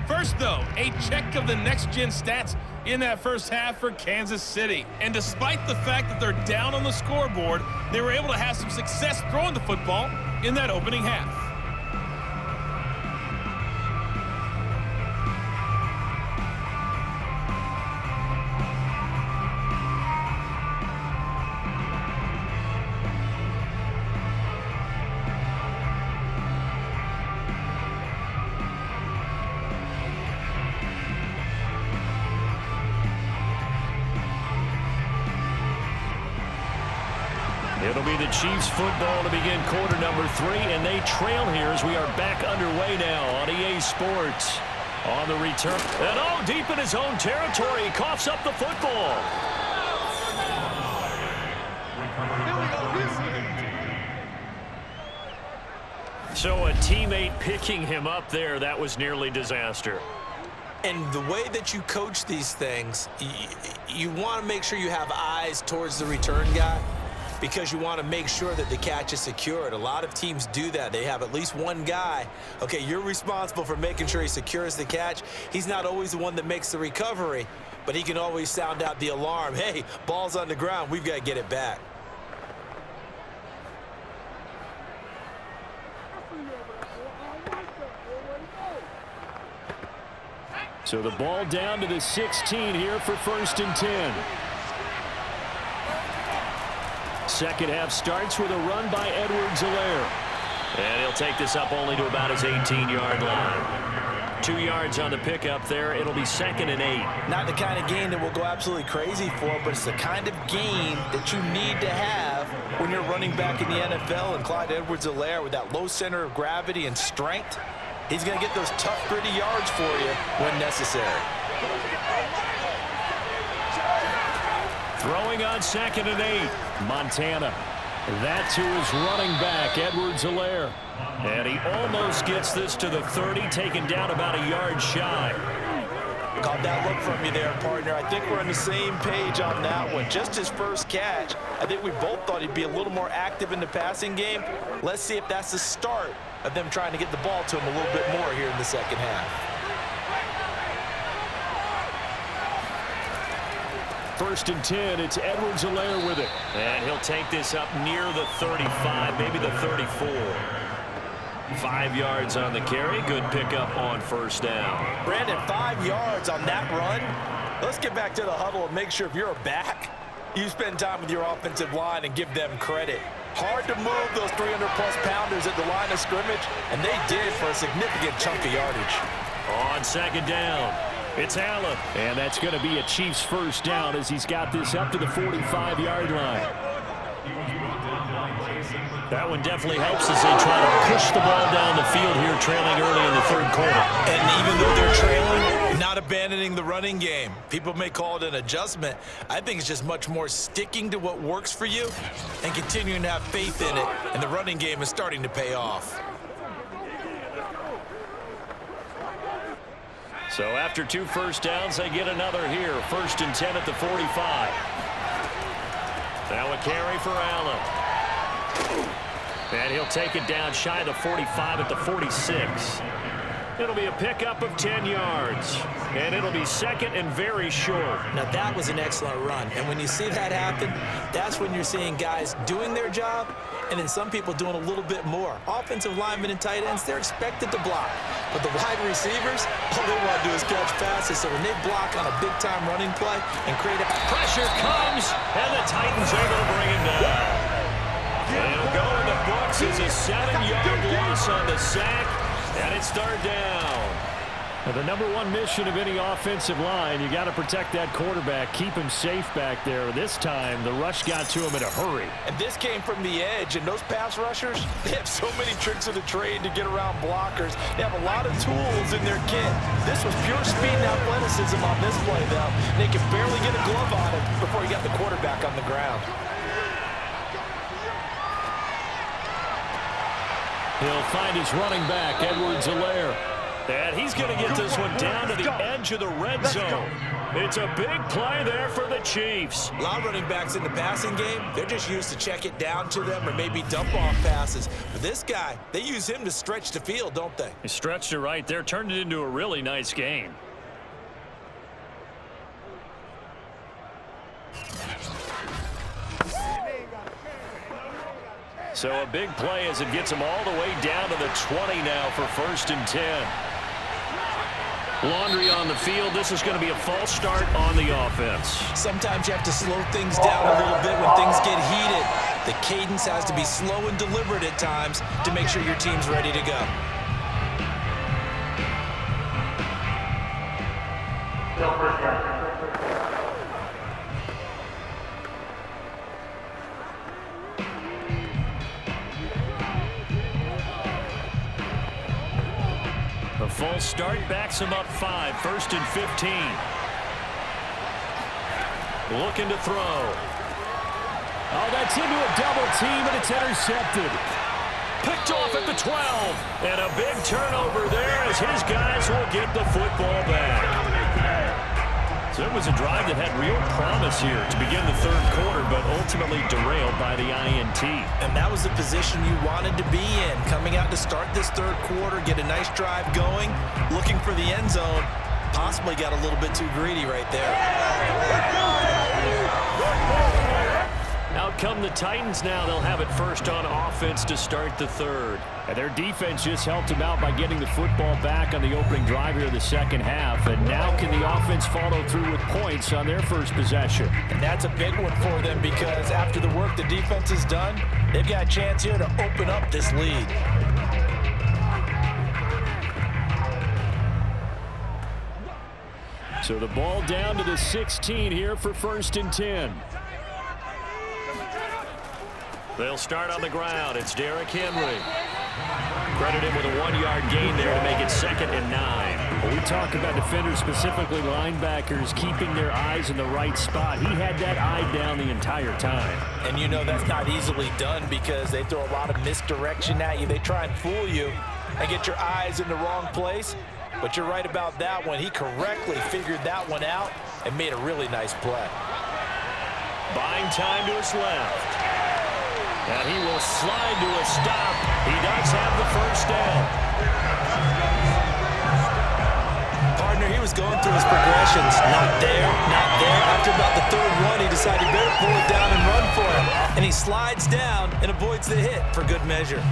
First, though, a check of the next-gen stats in that first half for Kansas City. And despite the fact that they're down on the scoreboard, they were able to have some success throwing the football in that opening half. It'll be the Chiefs football to begin quarter number 3, and they trail here as we are back underway now on EA Sports. On the return, and deep in his own territory, he coughs up the football. So a teammate picking him up there, that was nearly disaster. And the way that you coach these things, you want to make sure you have eyes towards the return guy, because you want to make sure that the catch is secured. A lot of teams do that. They have at least one guy. Okay, you're responsible for making sure he secures the catch. He's not always the one that makes the recovery, but he can always sound out the alarm. Hey, ball's on the ground. We've got to get it back. So the ball down to the 16 here for 1st and 10. Second half starts with a run by Edwards-Helaire. And he'll take this up only to about his 18-yard line. 2 yards on the pickup there. It'll be 2nd and 8. Not the kind of game that we'll go absolutely crazy for, but it's the kind of game that you need to have when you're running back in the NFL. And Clyde Edwards-Helaire, with that low center of gravity and strength, he's going to get those tough, gritty yards for you when necessary. Throwing on 2nd and 8. Montana. That's who is running back, Edwards-Helaire. And he almost gets this to the 30, taken down about a yard shy. Caught that look from you there, partner. I think we're on the same page on that one. Just his first catch. I think we both thought he'd be a little more active in the passing game. Let's see if that's the start of them trying to get the ball to him a little bit more here in the second half. 1st and 10, it's Edwards-Helaire with it. And he'll take this up near the 35, maybe the 34. 5 yards on the carry. Good pickup on 1st down. Brandon, 5 yards on that run. Let's get back to the huddle and make sure if you're a back, you spend time with your offensive line and give them credit. Hard to move those 300-plus pounders at the line of scrimmage, and they did for a significant chunk of yardage. On 2nd down, it's Allen. And that's going to be a Chiefs 1st down as he's got this up to the 45-yard line. That one definitely helps as they try to push the ball down the field here, trailing early in the 3rd quarter. And even though they're trailing, not abandoning the running game. People may call it an adjustment. I think it's just much more sticking to what works for you and continuing to have faith in it. And the running game is starting to pay off. So after 2 1st downs, they get another here. 1st and 10 at the 45. Now a carry for Allen. And he'll take it down shy of the 45 at the 46. It'll be a pickup of 10 yards. And it'll be 2nd and very short. Now that was an excellent run. And when you see that happen, that's when you're seeing guys doing their job and then some people doing a little bit more. Offensive linemen and tight ends, they're expected to block. But the wide receivers, all they want to do is catch passes. So when they block on a big-time running play and create a... Pressure comes, and the Titans able to bring him down. And it'll go in the books as a 7-yard loss on the sack, and it's 3rd down. Now, the #1 mission of any offensive line, you got to protect that quarterback, keep him safe back there. This time, the rush got to him in a hurry. And this came from the edge, and those pass rushers, they have so many tricks of the trade to get around blockers. They have a lot of tools in their kit. This was pure speed and athleticism on this play, though. They could barely get a glove on him before he got the quarterback on the ground. He'll find his running back, Edwards-Helaire. And he's going to get this one down to the edge of the red zone. It's a big play there for the Chiefs. A lot of running backs in the passing game, they're just used to check it down to them or maybe dump off passes. But this guy, they use him to stretch the field, don't they? He stretched it right there, turned it into a really nice game. So a big play as it gets him all the way down to the 20 now for 1st and 10. Laundry on the field. This is going to be a false start on the offense. Sometimes you have to slow things down a little bit when things get heated. The cadence has to be slow and deliberate at times to make sure your team's ready to go. A false start backs him up 5, 1st and 15. Looking to throw. Oh, that's into a double team, and it's intercepted. Picked off at the 12. And a big turnover there as his guys will get the football back. So it was a drive that had real promise here to begin the 3rd quarter, but ultimately derailed by the INT. And that was the position you wanted to be in. Coming out to start this 3rd quarter, get a nice drive going, looking for the end zone. Possibly got a little bit too greedy right there. Out come the Titans now. They'll have it first on offense to start the 3rd. And their defense just helped them out by getting the football back on the opening drive here in the 2nd half. And now can the offense follow through with points on their first possession? And that's a big one for them because after the work the defense has done, they've got a chance here to open up this lead. So the ball down to the 16 here for 1st and 10. They'll start on the ground. It's Derrick Henry. Credit him with a 1-yard gain there to make it 2nd and 9. When we talk about defenders, specifically linebackers, keeping their eyes in the right spot, he had that eye down the entire time. And you know that's not easily done because they throw a lot of misdirection at you. They try and fool you and get your eyes in the wrong place. But you're right about that one. He correctly figured that one out and made a really nice play. Buying time to his left. And he will slide to a stop. He does have the 1st down. Partner, he was going through his progressions. Not there, not there. After about the 3rd one, he decided he better pull it down and run for it. And he slides down and avoids the hit for good measure.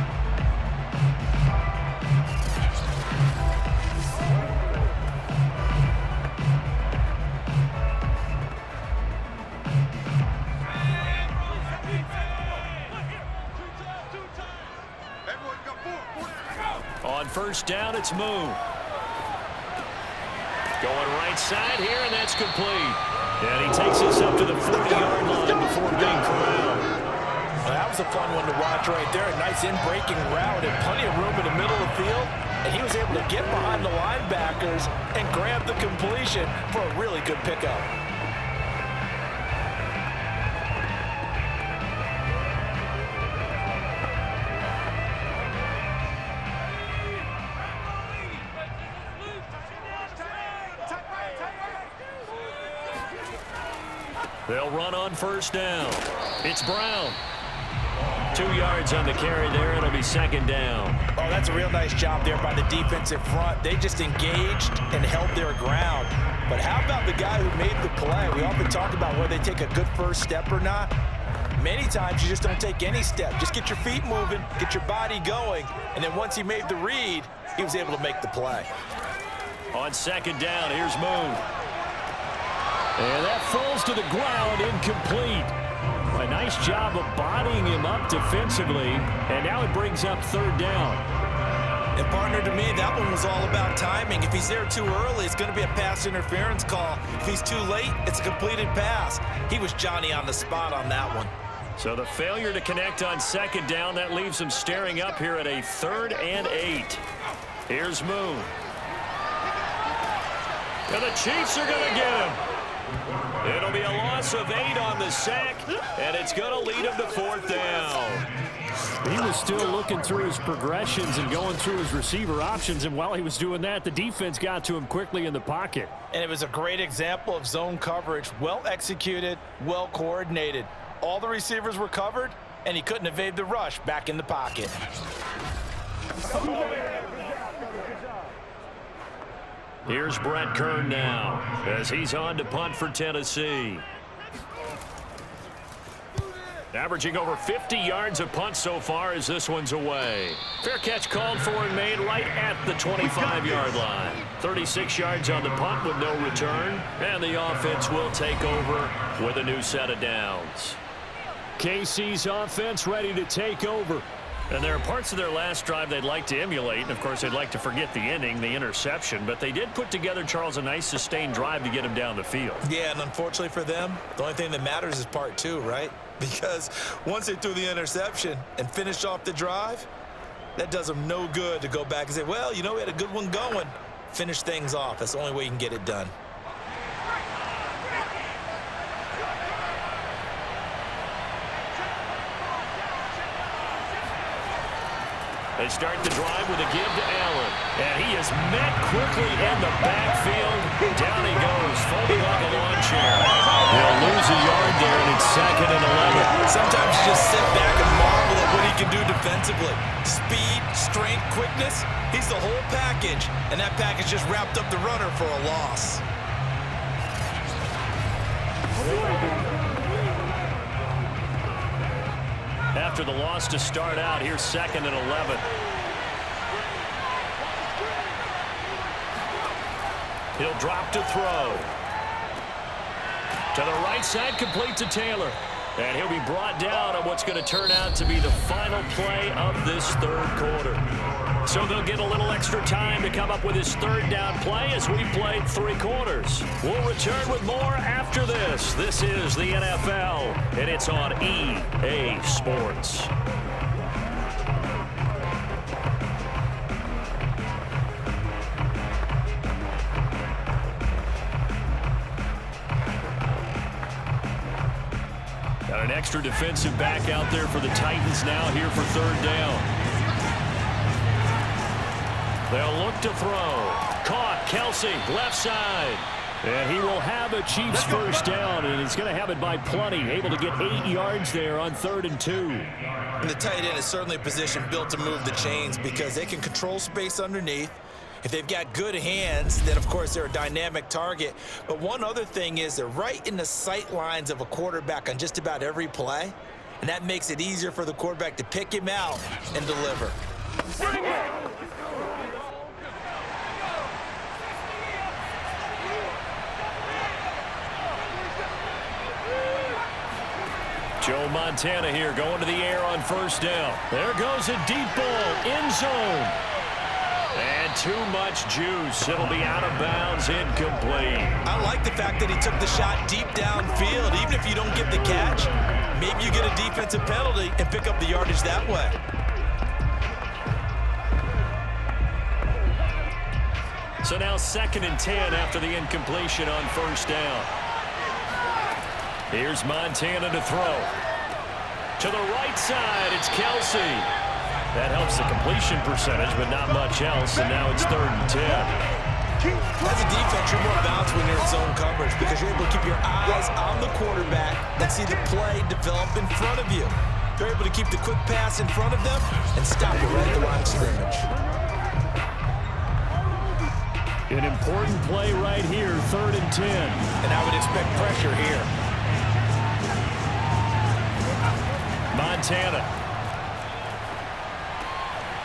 On 1st down, it's Moon. Going right side here, and that's complete. And he takes this up to the 40-yard line before being corralled. Well, that was a fun one to watch right there. A nice in-breaking route and plenty of room in the middle of the field. And he was able to get behind the linebackers and grab the completion for a really good pickup. They'll run on 1st down. It's Brown. 2 yards on the carry there. It'll be 2nd down. Oh, that's a real nice job there by the defensive front. They just engaged and held their ground. But how about the guy who made the play? We often talk about whether they take a good first step or not. Many times you just don't take any step. Just get your feet moving, get your body going, and then once he made the read, he was able to make the play. On 2nd down, here's Moon. And that falls to the ground, incomplete. A nice job of bodying him up defensively, and now it brings up 3rd down. And partner, to me, that one was all about timing. If he's there too early, it's going to be a pass interference call. If he's too late, it's a completed pass. He was Johnny on the spot on that one. So the failure to connect on 2nd down, that leaves him staring up here at a 3rd and 8. Here's Moon. And the Chiefs are going to get him. It'll be a loss of 8 on the sack, and it's going to lead him to 4th down. He was still looking through his progressions and going through his receiver options, and while he was doing that, the defense got to him quickly in the pocket. And it was a great example of zone coverage. Well executed, well coordinated. All the receivers were covered, and he couldn't evade the rush back in the pocket. Here's Brett Kern now as he's on to punt for Tennessee. Averaging over 50 yards a punt so far as this one's away. Fair catch called for and made right at the 25-yard line. 36 yards on the punt with no return, and the offense will take over with a new set of downs. KC's offense ready to take over. And there are parts of their last drive they'd like to emulate, and of course they'd like to forget the ending, the interception, but they did put together, Charles, a nice sustained drive to get him down the field. Yeah, and unfortunately for them, the only thing that matters is part 2, right? Because once they threw the interception and finished off the drive, that does them no good to go back and say, well, you know, we had a good one going. Finish things off. That's the only way you can get it done. They start the drive with a give to Allen. And he is met quickly in the backfield. Down he goes, folding like a lawn chair. He'll lose a yard there, and it's 2nd and 11. Sometimes you just sit back and marvel at what he can do defensively. Speed, strength, quickness. He's the whole package. And that package just wrapped up the runner for a loss. After the loss to start out, here's 2nd and 11. He'll drop to throw. To the right side, complete to Taylor. And he'll be brought down on what's going to turn out to be the final play of this 3rd quarter. So they'll get a little extra time to come up with his 3rd down play as we played 3 quarters. We'll return with more after this. This is the NFL, and it's on EA Sports. Got an extra defensive back out there for the Titans now here for 3rd down. They'll look to throw. Caught, Kelce, left side. And he will have a Chiefs 1st down, and he's going to have it by plenty. Able to get 8 yards there on 3rd and 2. And the tight end is certainly a position built to move the chains because they can control space underneath. If they've got good hands, then, of course, they're a dynamic target. But one other thing is they're right in the sight lines of a quarterback on just about every play, and that makes it easier for the quarterback to pick him out and deliver. Joe Montana here going to the air on 1st down. There goes a deep ball, end zone. And too much juice. It'll be out of bounds, incomplete. I like the fact that he took the shot deep downfield. Even if you don't get the catch, maybe you get a defensive penalty and pick up the yardage that way. So now 2nd and 10 after the incompletion on 1st down. Here's Montana to throw. To the right side, it's Kelce. That helps the completion percentage, but not much else, and now it's 3rd and 10. As a defense, you're more balanced when you're in zone coverage because you're able to keep your eyes on the quarterback and see the play develop in front of you. You're able to keep the quick pass in front of them and stop it right at the line of scrimmage. An important play right here, 3rd and 10. And I would expect pressure here. Montana.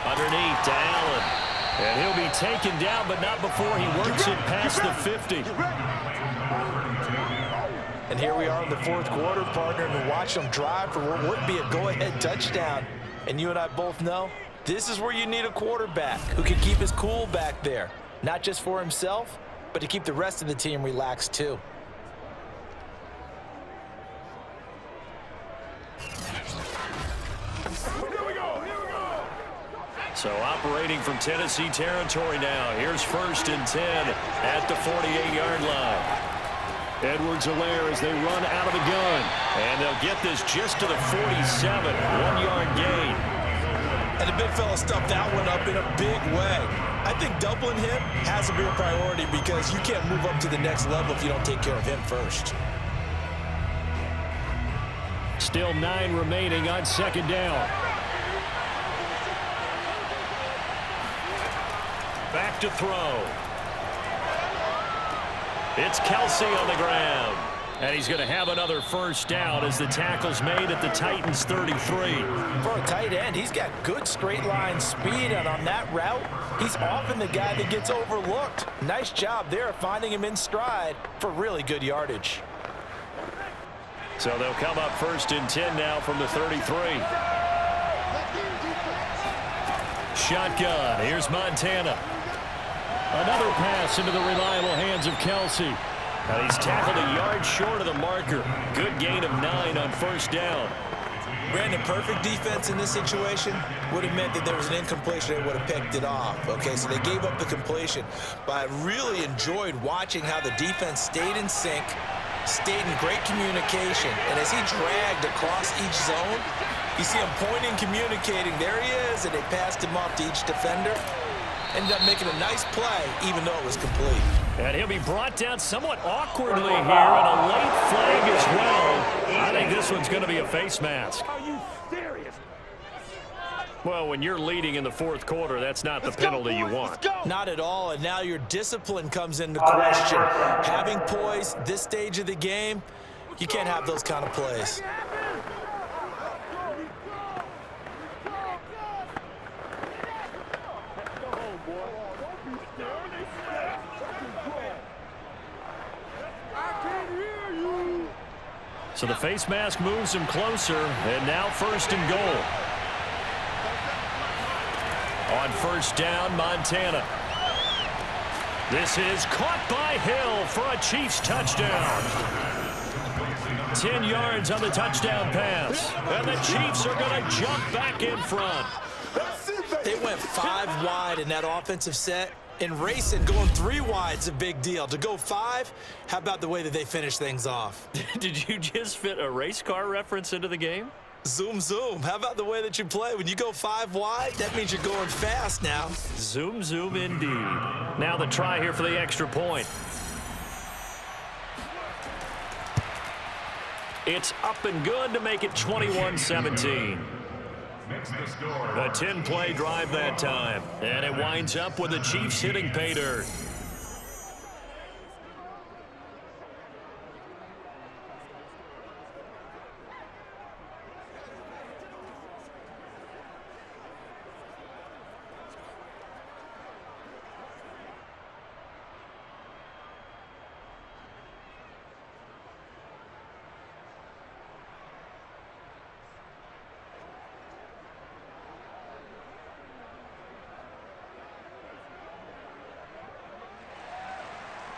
Underneath to Allen. And he'll be taken down, but not before he works it past the 50. And here we are in the 4th quarter, partner, and watch them drive for what would be a go-ahead touchdown. And you and I both know this is where you need a quarterback who can keep his cool back there. Not just for himself, but to keep the rest of the team relaxed too. So operating from Tennessee territory now. Here's 1st and 10 at the 48-yard line. Edwards-Helaire as they run out of the gun. And they'll get this just to the 47. 1-yard gain. And the big fella stuffed that one up in a big way. I think doubling him has to be a priority because you can't move up to the next level if you don't take care of him first. Still 9 remaining on second down. Back to throw. It's Kelce on the ground. And he's going to have another first down as the tackle's made at the Titans' 33. For a tight end, he's got good straight line speed, and on that route, he's often the guy that gets overlooked. Nice job there finding him in stride for really good yardage. So they'll come up 1st and 10 now from the 33. Shotgun. Here's Montana. Another pass into the reliable hands of Kelce. Now he's tackled a yard short of the marker. Good gain of 9 on first down. Brandon, perfect defense in this situation would have meant that there was an incompletion. They would have picked it off. Okay, so they gave up the completion. But I really enjoyed watching how the defense stayed in sync, stayed in great communication. And as he dragged across each zone, you see him pointing, communicating. There he is, and they passed him off to each defender. Ended up making a nice play, even though it was complete. And he'll be brought down somewhat awkwardly here, and a late flag as well. I think this one's going to be a face mask. Are you serious? Well, when you're leading in the 4th quarter, that's not the penalty you want. Not at all, and now your discipline comes into question. Having poise this stage of the game, you can't have those kind of plays. So the face mask moves him closer, and now 1st and goal. On first down, Montana. This is caught by Hill for a Chiefs touchdown. 10 yards on the touchdown pass. And the Chiefs are going to jump back in front. They went 5 wide in that offensive set. And racing, going 3 wide's a big deal. To go 5, how about the way that they finish things off? Did you just fit a race car reference into the game? Zoom, zoom. How about the way that you play? When you go 5 wide, that means you're going fast now. Zoom, zoom indeed. Now the try here for the extra point. It's up and good to make it 21-17. A 10-play drive that time. And it winds up with the Chiefs hitting pay dirt.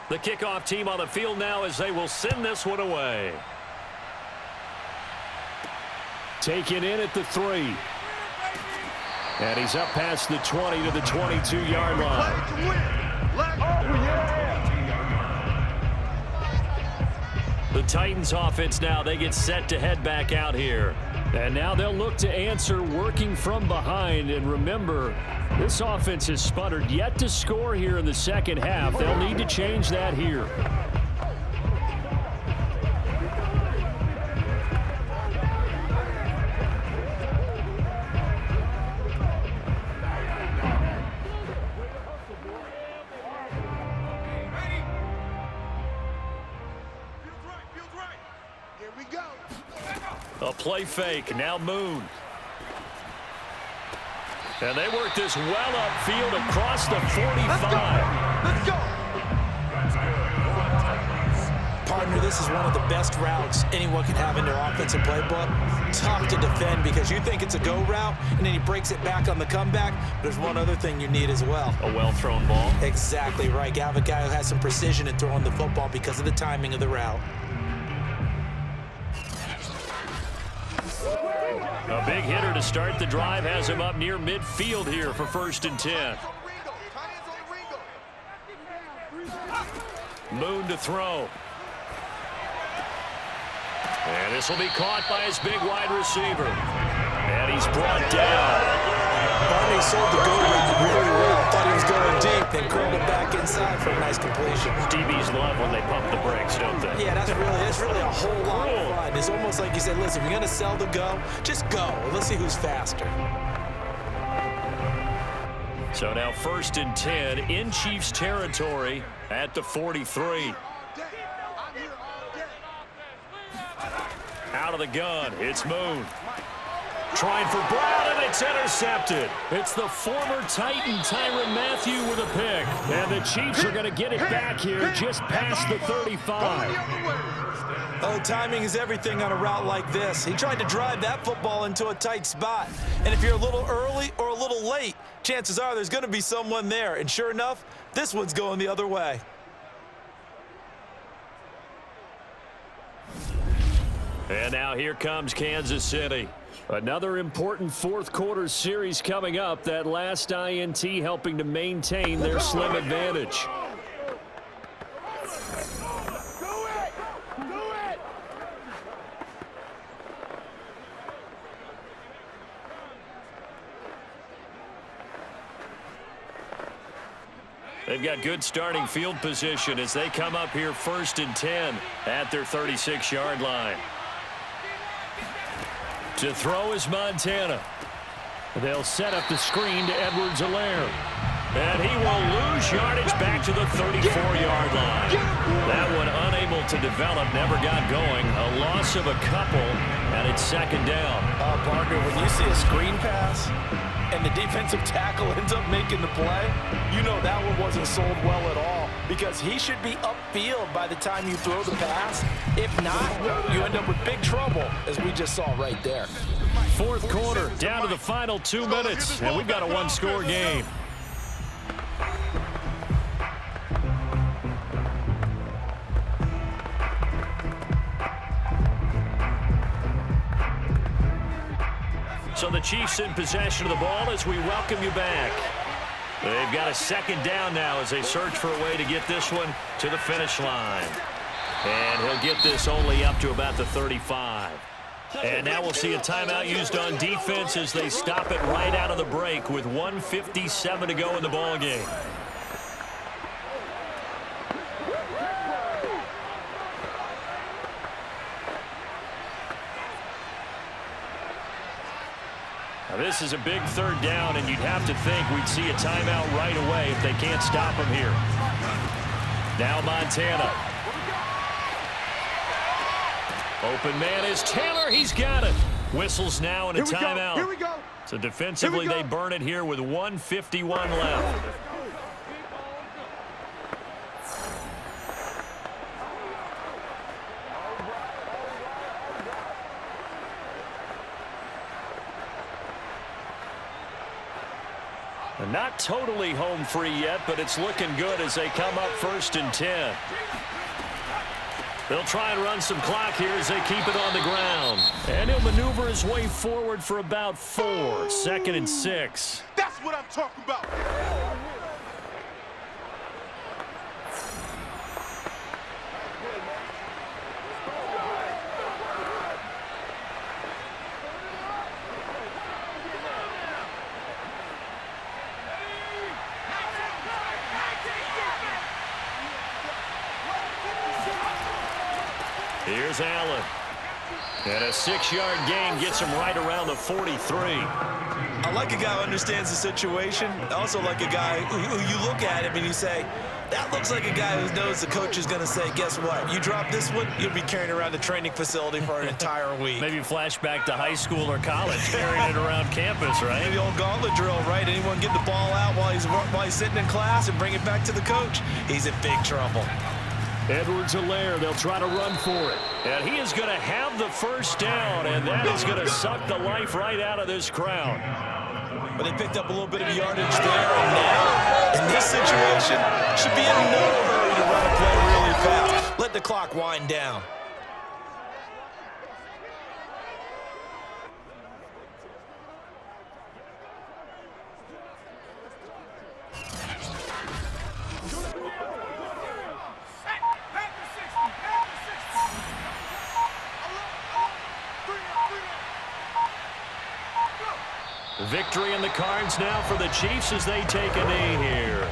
The kickoff team on the field now as they will send this one away. Taken in at the 3. And he's up past the 20 to the 22-yard line. The Titans offense now, they get set to head back out here. And now they'll look to answer working from behind. And remember, this offense has sputtered yet to score here in the second half. They'll need to change that here. A play fake, now Moon. And they work this well upfield across the 45. Let's go. Partner, this is one of the best routes anyone can have in their offensive playbook. Tough to defend because you think it's a go route, and then he breaks it back on the comeback. There's one other thing you need as well. A well-thrown ball. Exactly right. You have a guy who has some precision in throwing the football because of the timing of the route. A big hitter to start the drive has him up near midfield here for 1st and 10. Moon to throw. And this will be caught by his big wide receiver. And he's brought down. Barney sold the goal really well. Thought he was going deep, then curled it back inside for a nice completion. DBs love when they pump the brakes, don't they? Yeah, that's really a whole lot of fun. It's almost like you said, listen, if you're going to sell the go, just go. Let's see who's faster. So now 1st and 10 in Chiefs territory at the 43. Out of the gun, it's Moon. Trying for Brown, and it's intercepted. It's the former Titan, Tyrann Mathieu, with a pick. And the Chiefs are going to get it back here just past the 35. Oh, timing is everything on a route like this. He tried to drive that football into a tight spot. And if you're a little early or a little late, chances are there's going to be someone there. And sure enough, this one's going the other way. And now here comes Kansas City. Another important fourth-quarter series coming up. That last INT helping to maintain their slim advantage. They've got good starting field position as they come up here 1st and 10 at their 36-yard line. To throw is Montana. They'll set up the screen to Edwards-Helaire. And he will lose yardage back to the 34-yard line. That one unable to develop, never got going. A loss of a couple, and it's 2nd down. Parker, when you see a screen pass and the defensive tackle ends up making the play, you know that one wasn't sold well at all, because he should be upfield by the time you throw the pass. If not, you end up with big trouble, as we just saw right there. 4th quarter, down to the final 2 minutes, and we've got a one-score game. So the Chiefs in possession of the ball as we welcome you back. They've got a 2nd down now as they search for a way to get this one to the finish line. And he'll get this only up to about the 35. And now we'll see a timeout used on defense as they stop it right out of the break with 1:57 to go in the ballgame. Now this is a big 3rd down, and you'd have to think we'd see a timeout right away if they can't stop him here. Now Montana. Open man is Taylor. He's got it. Whistles now and a timeout. Here we go. So defensively they burn it here with 1:51 left. Not totally home free yet, but it's looking good as they come up 1st and 10. They'll try and run some clock here as they keep it on the ground. And he'll maneuver his way forward for about 4. 2nd and 6. That's what I'm talking about. Here's Allen. And a 6-yard gain gets him right around the 43. I like a guy who understands the situation. I also like a guy who you look at him and you say, that looks like a guy who knows the coach is going to say, guess what? You drop this one, you'll be carrying around the training facility for an entire week. Maybe flashback to high school or college, carrying it around campus, right? Maybe the old gauntlet drill, right? Anyone get the ball out while he's sitting in class and bring it back to the coach? He's in big trouble. Edwards-Helaire, they'll try to run for it. And he is going to have the 1st down, and that is going to suck the life right out of this crowd. But they picked up a little bit of yardage there, and now, in this situation, should be in no hurry to run a play really fast. Let the clock wind down. victory in the cards now for the Chiefs as they take a knee here.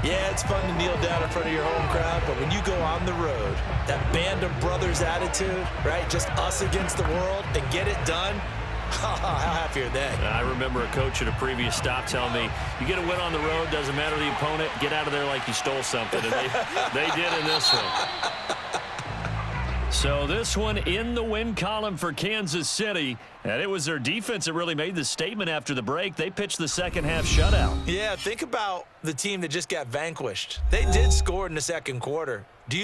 Yeah, it's fun to kneel down in front of your home crowd, but when you go on the road, that band of brothers attitude, right? Just us against the world and get it done. How happy are they? I remember a coach at a previous stop telling me, you get a win on the road, doesn't matter the opponent, get out of there like you stole something. And they did in this one. So this one in the win column for Kansas City. And it was their defense that really made the statement after the break. They pitched the second half shutout. Yeah, think about the team that just got vanquished. They did score in the second quarter,